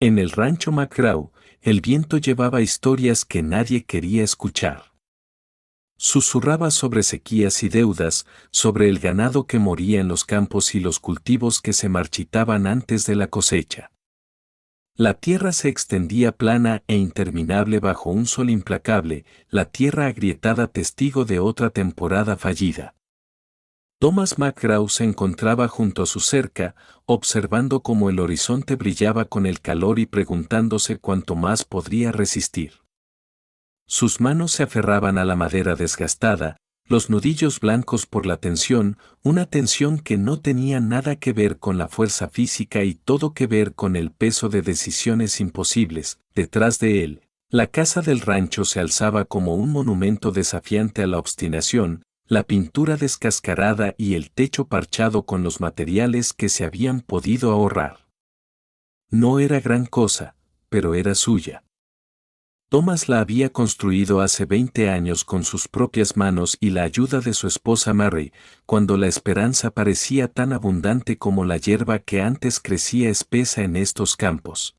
En el rancho McGraw, el viento llevaba historias que nadie quería escuchar. Susurraba sobre sequías y deudas, sobre el ganado que moría en los campos y los cultivos que se marchitaban antes de la cosecha. La tierra se extendía plana e interminable bajo un sol implacable, la tierra agrietada testigo de otra temporada fallida. Thomas McGraw se encontraba junto a su cerca, observando cómo el horizonte brillaba con el calor y preguntándose cuánto más podría resistir. Sus manos se aferraban a la madera desgastada, los nudillos blancos por la tensión, una tensión que no tenía nada que ver con la fuerza física y todo que ver con el peso de decisiones imposibles. Detrás de él, la casa del rancho se alzaba como un monumento desafiante a la obstinación, la pintura descascarada y el techo parchado con los materiales que se habían podido ahorrar. No era gran cosa, pero era suya. Thomas la había construido hace 20 años con sus propias manos y la ayuda de su esposa Mary, cuando la esperanza parecía tan abundante como la hierba que antes crecía espesa en estos campos.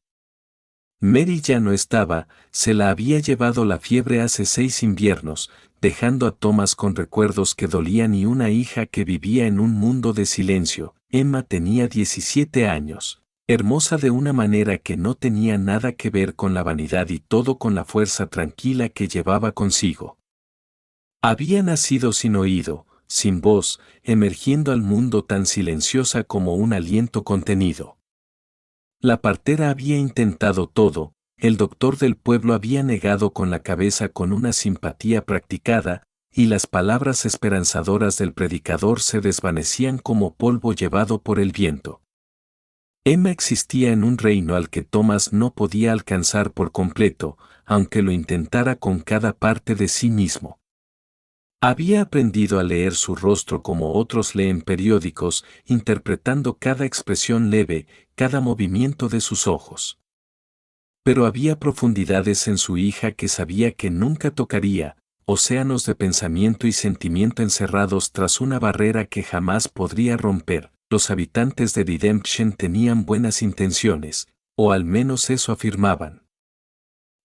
Mary ya no estaba, se la había llevado la fiebre hace 6 inviernos, dejando a Thomas con recuerdos que dolían y una hija que vivía en un mundo de silencio. Emma tenía 17 años, hermosa de una manera que no tenía nada que ver con la vanidad y todo con la fuerza tranquila que llevaba consigo. Había nacido sin oído, sin voz, emergiendo al mundo tan silenciosa como un aliento contenido. La partera había intentado todo, el doctor del pueblo había negado con la cabeza con una simpatía practicada, y las palabras esperanzadoras del predicador se desvanecían como polvo llevado por el viento. Emma existía en un reino al que Thomas no podía alcanzar por completo, aunque lo intentara con cada parte de sí mismo. Había aprendido a leer su rostro como otros leen periódicos, interpretando cada expresión leve, cada movimiento de sus ojos. Pero había profundidades en su hija que sabía que nunca tocaría, océanos de pensamiento y sentimiento encerrados tras una barrera que jamás podría romper. Los habitantes de Redemption tenían buenas intenciones, o al menos eso afirmaban.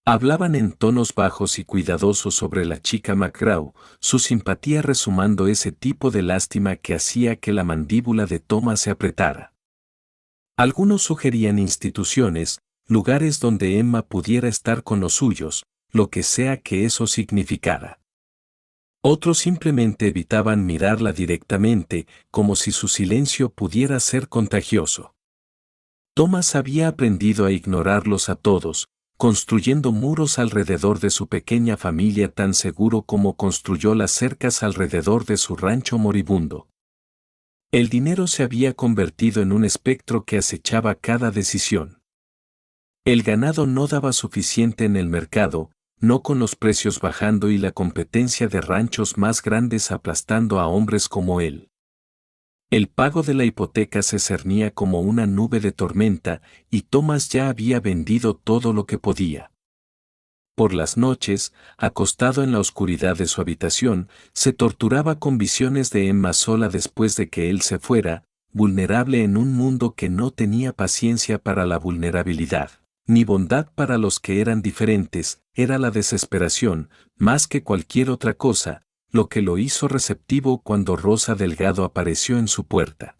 Hablaban en tonos bajos y cuidadosos sobre la chica McGraw, su simpatía resumando ese tipo de lástima que hacía que la mandíbula de Thomas se apretara. Algunos sugerían instituciones, lugares donde Emma pudiera estar con los suyos, lo que sea que eso significara. Otros simplemente evitaban mirarla directamente, como si su silencio pudiera ser contagioso. Thomas había aprendido a ignorarlos a todos, construyendo muros alrededor de su pequeña familia tan seguro como construyó las cercas alrededor de su rancho moribundo. El dinero se había convertido en un espectro que acechaba cada decisión. El ganado no daba suficiente en el mercado, no con los precios bajando y la competencia de ranchos más grandes aplastando a hombres como él. El pago de la hipoteca se cernía como una nube de tormenta y Thomas ya había vendido todo lo que podía. Por las noches, acostado en la oscuridad de su habitación, se torturaba con visiones de Emma sola después de que él se fuera, vulnerable en un mundo que no tenía paciencia para la vulnerabilidad, ni bondad para los que eran diferentes. Era la desesperación, más que cualquier otra cosa, lo que lo hizo receptivo cuando Rosa Delgado apareció en su puerta.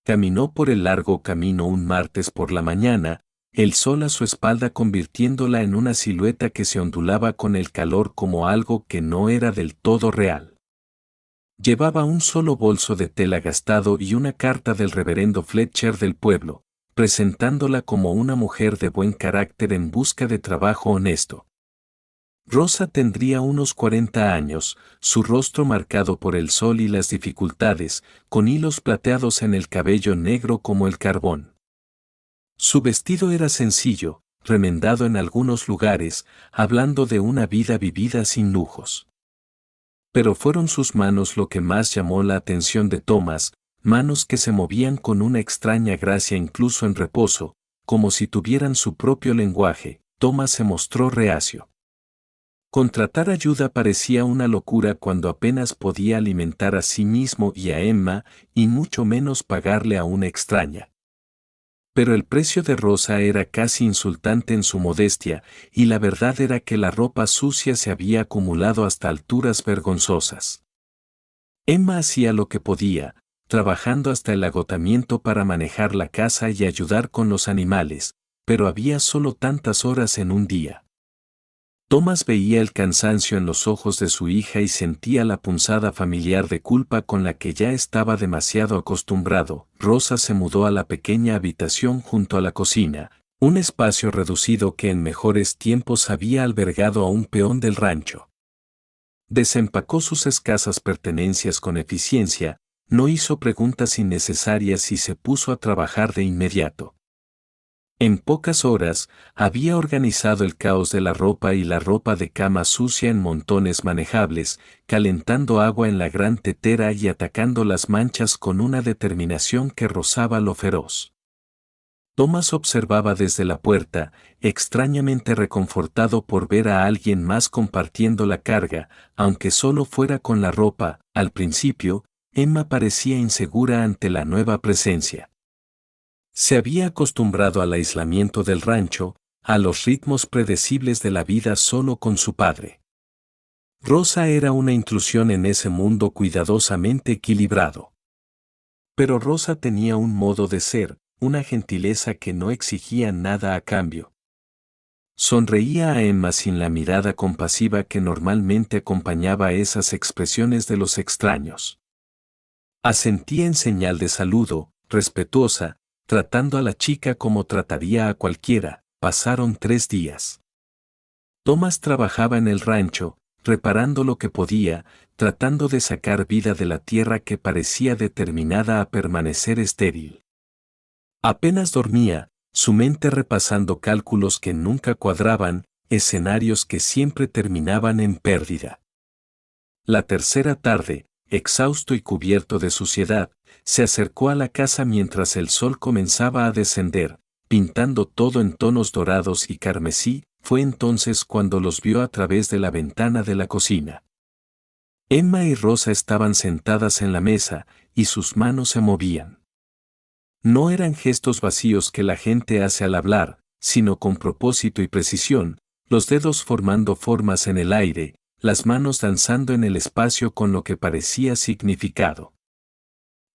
Caminó por el largo camino un martes por la mañana, el sol a su espalda convirtiéndola en una silueta que se ondulaba con el calor como algo que no era del todo real. Llevaba un solo bolso de tela gastado y una carta del reverendo Fletcher del pueblo, presentándola como una mujer de buen carácter en busca de trabajo honesto. Rosa tendría unos 40 años, su rostro marcado por el sol y las dificultades, con hilos plateados en el cabello negro como el carbón. Su vestido era sencillo, remendado en algunos lugares, hablando de una vida vivida sin lujos. Pero fueron sus manos lo que más llamó la atención de Thomas, manos que se movían con una extraña gracia incluso en reposo, como si tuvieran su propio lenguaje. Thomas se mostró reacio. Contratar ayuda parecía una locura cuando apenas podía alimentar a sí mismo y a Emma, y mucho menos pagarle a una extraña. Pero el precio de Rosa era casi insultante en su modestia, y la verdad era que la ropa sucia se había acumulado hasta alturas vergonzosas. Emma hacía lo que podía, trabajando hasta el agotamiento para manejar la casa y ayudar con los animales, pero había solo tantas horas en un día. Thomas veía el cansancio en los ojos de su hija y sentía la punzada familiar de culpa con la que ya estaba demasiado acostumbrado. Rosa se mudó a la pequeña habitación junto a la cocina, un espacio reducido que en mejores tiempos había albergado a un peón del rancho. Desempacó sus escasas pertenencias con eficiencia, no hizo preguntas innecesarias y se puso a trabajar de inmediato. En pocas horas, había organizado el caos de la ropa y la ropa de cama sucia en montones manejables, calentando agua en la gran tetera y atacando las manchas con una determinación que rozaba lo feroz. Thomas observaba desde la puerta, extrañamente reconfortado por ver a alguien más compartiendo la carga, aunque solo fuera con la ropa. Al principio, Emma parecía insegura ante la nueva presencia. Se había acostumbrado al aislamiento del rancho, a los ritmos predecibles de la vida solo con su padre. Rosa era una intrusión en ese mundo cuidadosamente equilibrado. Pero Rosa tenía un modo de ser, una gentileza que no exigía nada a cambio. Sonreía a Emma sin la mirada compasiva que normalmente acompañaba esas expresiones de los extraños. Asentía en señal de saludo, respetuosa, tratando a la chica como trataría a cualquiera. Pasaron 3 días. Thomas trabajaba en el rancho, reparando lo que podía, tratando de sacar vida de la tierra que parecía determinada a permanecer estéril. Apenas dormía, su mente repasando cálculos que nunca cuadraban, escenarios que siempre terminaban en pérdida. La tercera tarde, exhausto y cubierto de suciedad, se acercó a la casa mientras el sol comenzaba a descender, pintando todo en tonos dorados y carmesí. Fue entonces cuando los vio a través de la ventana de la cocina. Emma y Rosa estaban sentadas en la mesa, y sus manos se movían. No eran gestos vacíos que la gente hace al hablar, sino con propósito y precisión, los dedos formando formas en el aire, las manos danzando en el espacio con lo que parecía significado.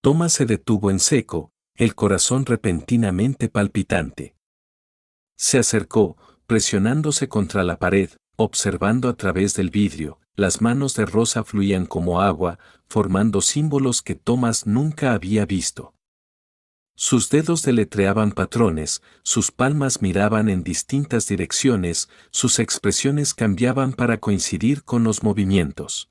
Thomas se detuvo en seco, el corazón repentinamente palpitante. Se acercó, presionándose contra la pared, observando a través del vidrio. Las manos de Rosa fluían como agua, formando símbolos que Thomas nunca había visto. Sus dedos deletreaban patrones, sus palmas miraban en distintas direcciones, sus expresiones cambiaban para coincidir con los movimientos.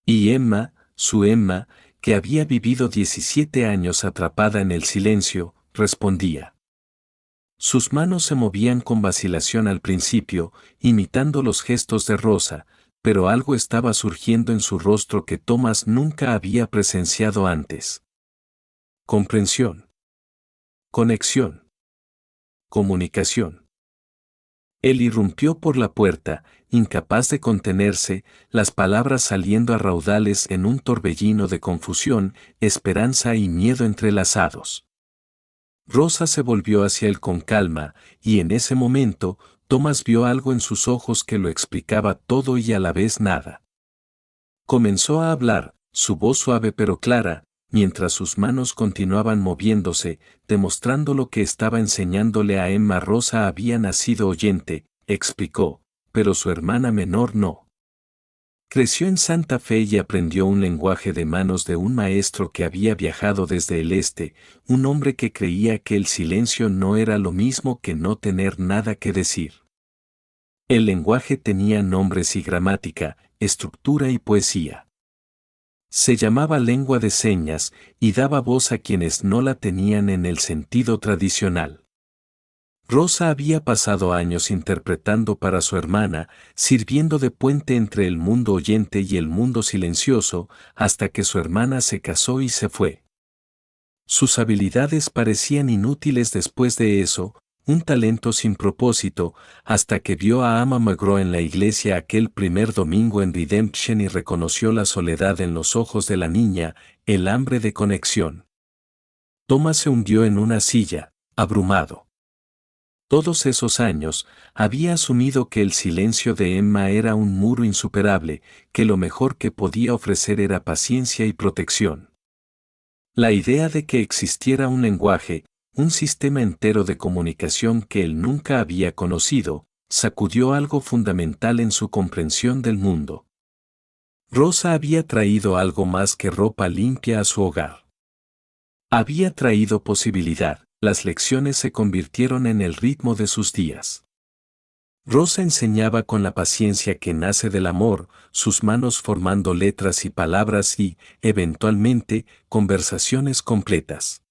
Y Emma, su Emma, que había vivido 17 años atrapada en el silencio, respondía. Sus manos se movían con vacilación al principio, imitando los gestos de Rosa, pero algo estaba surgiendo en su rostro que Thomas nunca había presenciado antes. Comprensión. Conexión. Comunicación. Él irrumpió por la puerta, incapaz de contenerse, las palabras saliendo a raudales en un torbellino de confusión, esperanza y miedo entrelazados. Rosa se volvió hacia él con calma, y en ese momento, Thomas vio algo en sus ojos que lo explicaba todo y a la vez nada. Comenzó a hablar, su voz suave pero clara, mientras sus manos continuaban moviéndose, demostrando lo que estaba enseñándole a Emma. Rosa había nacido oyente, explicó, pero su hermana menor no. Creció en Santa Fe y aprendió un lenguaje de manos de un maestro que había viajado desde el este, un hombre que creía que el silencio no era lo mismo que no tener nada que decir. El lenguaje tenía nombres y gramática, estructura y poesía. Se llamaba lengua de señas y daba voz a quienes no la tenían en el sentido tradicional. Rosa había pasado años interpretando para su hermana, sirviendo de puente entre el mundo oyente y el mundo silencioso, hasta que su hermana se casó y se fue. Sus habilidades parecían inútiles después de eso, un talento sin propósito, hasta que vio a Ama McGraw en la iglesia aquel primer domingo en Redemption y reconoció la soledad en los ojos de la niña, el hambre de conexión. Thomas se hundió en una silla, abrumado. Todos esos años, había asumido que el silencio de Emma era un muro insuperable, que lo mejor que podía ofrecer era paciencia y protección. La idea de que existiera un lenguaje, un sistema entero de comunicación que él nunca había conocido, sacudió algo fundamental en su comprensión del mundo. Rosa había traído algo más que ropa limpia a su hogar. Había traído posibilidad, las lecciones se convirtieron en el ritmo de sus días. Rosa enseñaba con la paciencia que nace del amor, sus manos formando letras y palabras y, eventualmente, conversaciones completas.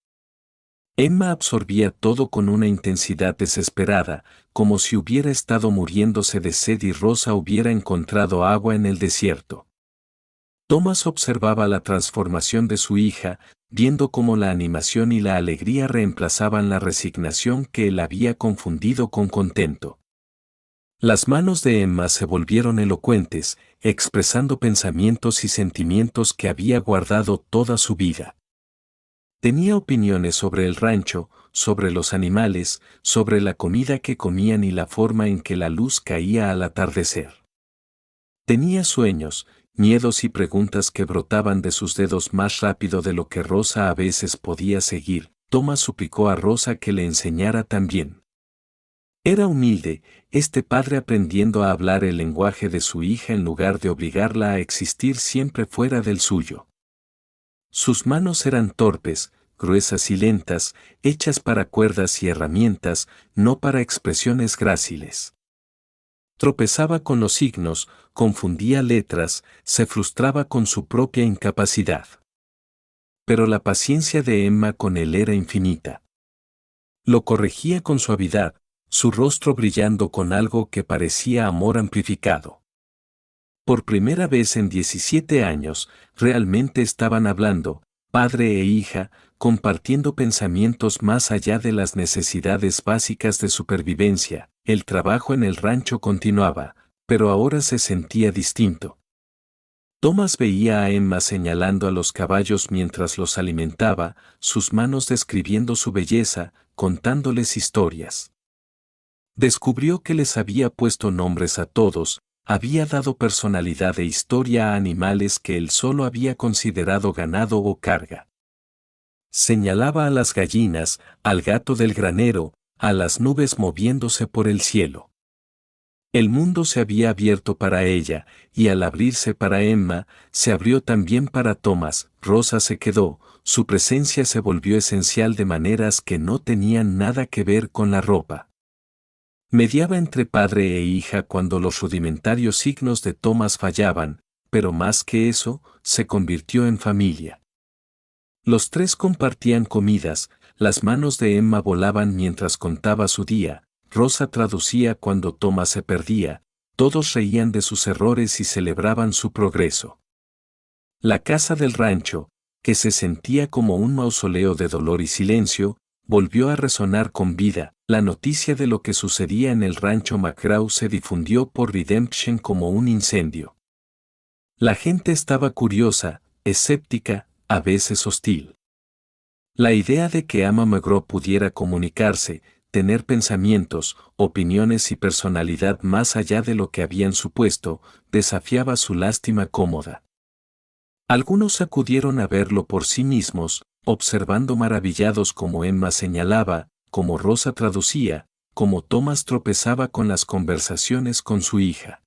Emma absorbía todo con una intensidad desesperada, como si hubiera estado muriéndose de sed y Rosa hubiera encontrado agua en el desierto. Thomas observaba la transformación de su hija, viendo cómo la animación y la alegría reemplazaban la resignación que él había confundido con contento. Las manos de Emma se volvieron elocuentes, expresando pensamientos y sentimientos que había guardado toda su vida. Tenía opiniones sobre el rancho, sobre los animales, sobre la comida que comían y la forma en que la luz caía al atardecer. Tenía sueños, miedos y preguntas que brotaban de sus dedos más rápido de lo que Rosa a veces podía seguir. Thomas suplicó a Rosa que le enseñara también. Era humilde, este padre aprendiendo a hablar el lenguaje de su hija en lugar de obligarla a existir siempre fuera del suyo. Sus manos eran torpes, gruesas y lentas, hechas para cuerdas y herramientas, no para expresiones gráciles. Tropezaba con los signos, confundía letras, se frustraba con su propia incapacidad. Pero la paciencia de Emma con él era infinita. Lo corregía con suavidad, su rostro brillando con algo que parecía amor amplificado. Por primera vez en 17 años, realmente estaban hablando, padre e hija, compartiendo pensamientos más allá de las necesidades básicas de supervivencia. El trabajo en el rancho continuaba, pero ahora se sentía distinto. Thomas veía a Emma señalando a los caballos mientras los alimentaba, sus manos describiendo su belleza, contándoles historias. Descubrió que les había puesto nombres a todos, había dado personalidad e historia a animales que él solo había considerado ganado o carga. Señalaba a las gallinas, al gato del granero, a las nubes moviéndose por el cielo. El mundo se había abierto para ella, y al abrirse para Emma, se abrió también para Thomas. Rosa se quedó, su presencia se volvió esencial de maneras que no tenían nada que ver con la ropa. Mediaba entre padre e hija cuando los rudimentarios signos de Thomas fallaban, pero más que eso, se convirtió en familia. Los tres compartían comidas, las manos de Emma volaban mientras contaba su día, Rosa traducía cuando Thomas se perdía, todos reían de sus errores y celebraban su progreso. La casa del rancho, que se sentía como un mausoleo de dolor y silencio, volvió a resonar con vida. La noticia de lo que sucedía en el rancho McGraw se difundió por Redemption como un incendio. La gente estaba curiosa, escéptica, a veces hostil. La idea de que Emma McGraw pudiera comunicarse, tener pensamientos, opiniones y personalidad más allá de lo que habían supuesto, desafiaba su lástima cómoda. Algunos acudieron a verlo por sí mismos, observando maravillados como Emma señalaba, como Rosa traducía, como Thomas tropezaba con las conversaciones con su hija.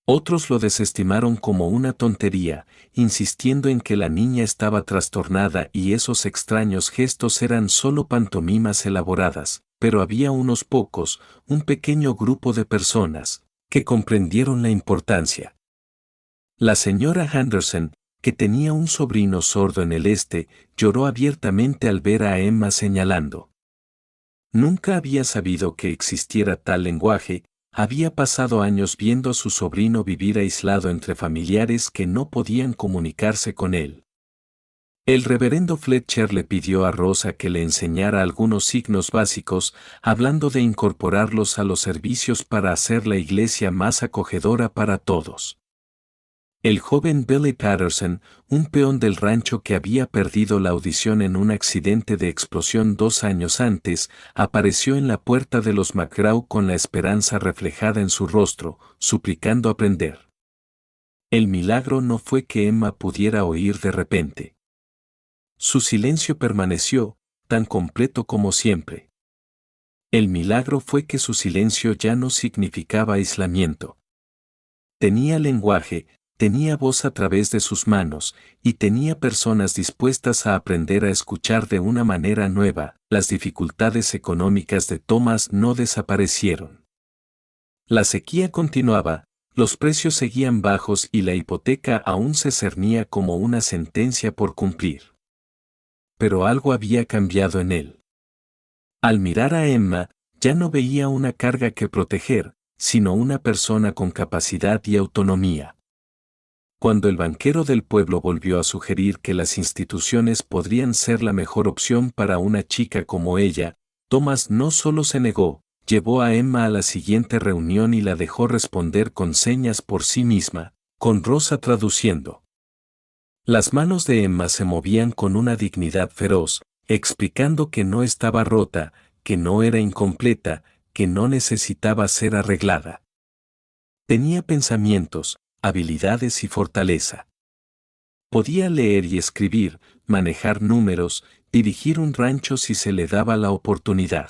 Otros lo desestimaron como una tontería, insistiendo en que la niña estaba trastornada y esos extraños gestos eran solo pantomimas elaboradas, pero había unos pocos, un pequeño grupo de personas, que comprendieron la importancia. La señora Henderson, que tenía un sobrino sordo en el este, lloró abiertamente al ver a Emma señalando. Nunca había sabido que existiera tal lenguaje, había pasado años viendo a su sobrino vivir aislado entre familiares que no podían comunicarse con él. El reverendo Fletcher le pidió a Rosa que le enseñara algunos signos básicos, hablando de incorporarlos a los servicios para hacer la iglesia más acogedora para todos. El joven Billy Patterson, un peón del rancho que había perdido la audición en un accidente de explosión 2 años antes, apareció en la puerta de los McGraw con la esperanza reflejada en su rostro, suplicando aprender. El milagro no fue que Emma pudiera oír de repente. Su silencio permaneció, tan completo como siempre. El milagro fue que su silencio ya no significaba aislamiento. Tenía lenguaje, tenía voz a través de sus manos, y tenía personas dispuestas a aprender a escuchar de una manera nueva. Las dificultades económicas de Thomas no desaparecieron. La sequía continuaba, los precios seguían bajos y la hipoteca aún se cernía como una sentencia por cumplir. Pero algo había cambiado en él. Al mirar a Emma, ya no veía una carga que proteger, sino una persona con capacidad y autonomía. Cuando el banquero del pueblo volvió a sugerir que las instituciones podrían ser la mejor opción para una chica como ella, Thomas no solo se negó, llevó a Emma a la siguiente reunión y la dejó responder con señas por sí misma, con Rosa traduciendo. Las manos de Emma se movían con una dignidad feroz, explicando que no estaba rota, que no era incompleta, que no necesitaba ser arreglada. Tenía pensamientos, habilidades y fortaleza. Podía leer y escribir, manejar números, dirigir un rancho si se le daba la oportunidad.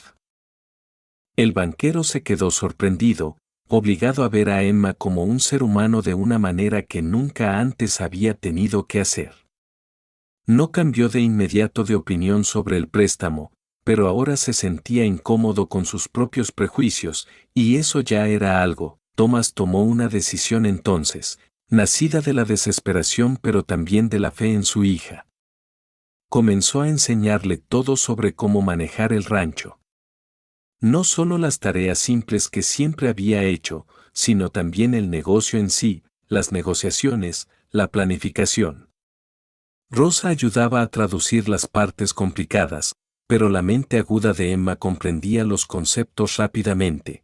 El banquero se quedó sorprendido, obligado a ver a Emma como un ser humano de una manera que nunca antes había tenido que hacer. No cambió de inmediato de opinión sobre el préstamo, pero ahora se sentía incómodo con sus propios prejuicios, y eso ya era algo. Thomas tomó una decisión entonces, nacida de la desesperación pero también de la fe en su hija. Comenzó a enseñarle todo sobre cómo manejar el rancho. No solo las tareas simples que siempre había hecho, sino también el negocio en sí, las negociaciones, la planificación. Rosa ayudaba a traducir las partes complicadas, pero la mente aguda de Emma comprendía los conceptos rápidamente.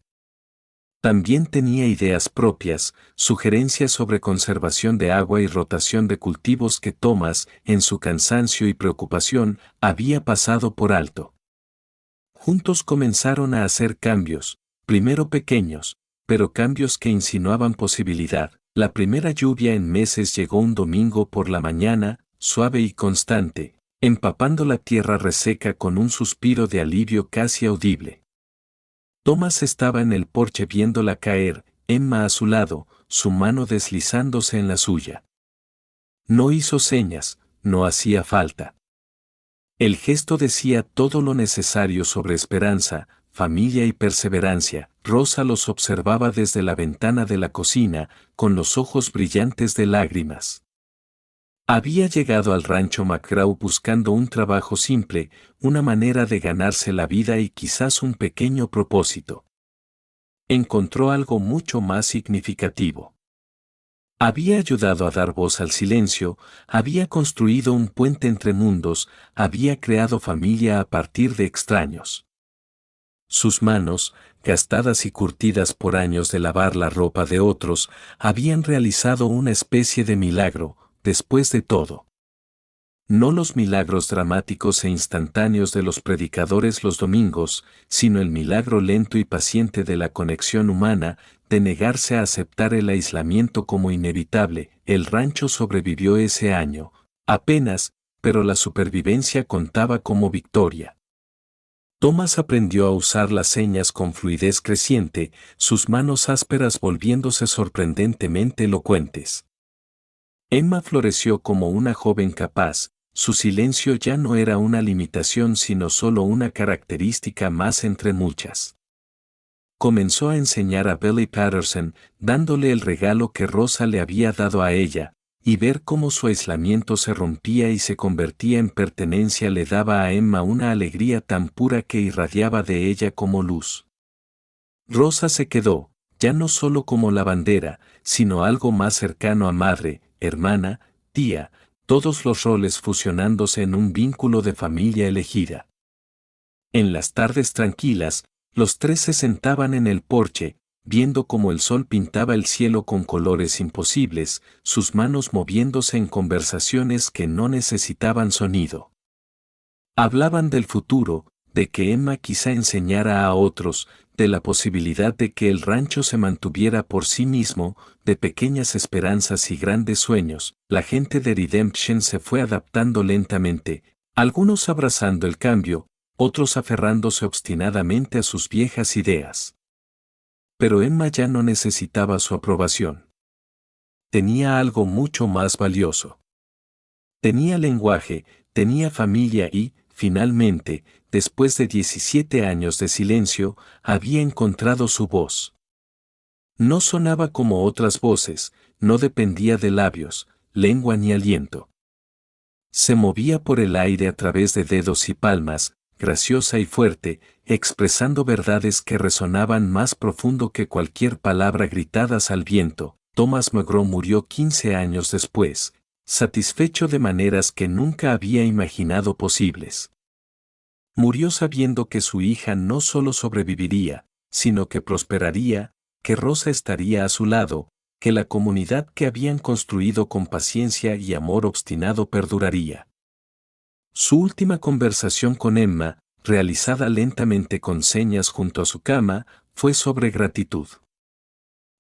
También tenía ideas propias, sugerencias sobre conservación de agua y rotación de cultivos que Thomas, en su cansancio y preocupación, había pasado por alto. Juntos comenzaron a hacer cambios, primero pequeños, pero cambios que insinuaban posibilidad. La primera lluvia en meses llegó un domingo por la mañana, suave y constante, empapando la tierra reseca con un suspiro de alivio casi audible. Thomas estaba en el porche viéndola caer, Emma a su lado, su mano deslizándose en la suya. No hizo señas, no hacía falta. El gesto decía todo lo necesario sobre esperanza, familia y perseverancia. Rosa los observaba desde la ventana de la cocina, con los ojos brillantes de lágrimas. Había llegado al rancho McGraw buscando un trabajo simple, una manera de ganarse la vida y quizás un pequeño propósito. Encontró algo mucho más significativo. Había ayudado a dar voz al silencio, había construido un puente entre mundos, había creado familia a partir de extraños. Sus manos, gastadas y curtidas por años de lavar la ropa de otros, habían realizado una especie de milagro. Después de todo. No los milagros dramáticos e instantáneos de los predicadores los domingos, sino el milagro lento y paciente de la conexión humana, de negarse a aceptar el aislamiento como inevitable. El rancho sobrevivió ese año, apenas, pero la supervivencia contaba como victoria. Thomas aprendió a usar las señas con fluidez creciente, sus manos ásperas volviéndose sorprendentemente elocuentes. Emma floreció como una joven capaz, su silencio ya no era una limitación sino solo una característica más entre muchas. Comenzó a enseñar a Billy Patterson, dándole el regalo que Rosa le había dado a ella, y ver cómo su aislamiento se rompía y se convertía en pertenencia le daba a Emma una alegría tan pura que irradiaba de ella como luz. Rosa se quedó, ya no solo como lavandera, sino algo más cercano a madre, hermana, tía, todos los roles fusionándose en un vínculo de familia elegida. En las tardes tranquilas, los tres se sentaban en el porche, viendo cómo el sol pintaba el cielo con colores imposibles, sus manos moviéndose en conversaciones que no necesitaban sonido. Hablaban del futuro, de que Emma quizá enseñara a otros, de la posibilidad de que el rancho se mantuviera por sí mismo, de pequeñas esperanzas y grandes sueños. La gente de Redemption se fue adaptando lentamente, algunos abrazando el cambio, otros aferrándose obstinadamente a sus viejas ideas. Pero Emma ya no necesitaba su aprobación. Tenía algo mucho más valioso. Tenía lenguaje, tenía familia y, finalmente, después de 17 años de silencio, había encontrado su voz. No sonaba como otras voces, no dependía de labios, lengua ni aliento. Se movía por el aire a través de dedos y palmas, graciosa y fuerte, expresando verdades que resonaban más profundo que cualquier palabra gritadas al viento. Thomas McGraw murió 15 años después, satisfecho de maneras que nunca había imaginado posibles. Murió sabiendo que su hija no solo sobreviviría, sino que prosperaría, que Rosa estaría a su lado, que la comunidad que habían construido con paciencia y amor obstinado perduraría. Su última conversación con Emma, realizada lentamente con señas junto a su cama, fue sobre gratitud.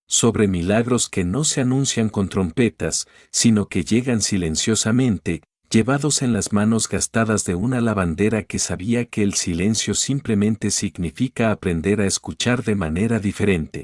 Sobre milagros que no se anuncian con trompetas, sino que llegan silenciosamente, llevados en las manos gastadas de una lavandera que sabía que el silencio simplemente significa aprender a escuchar de manera diferente.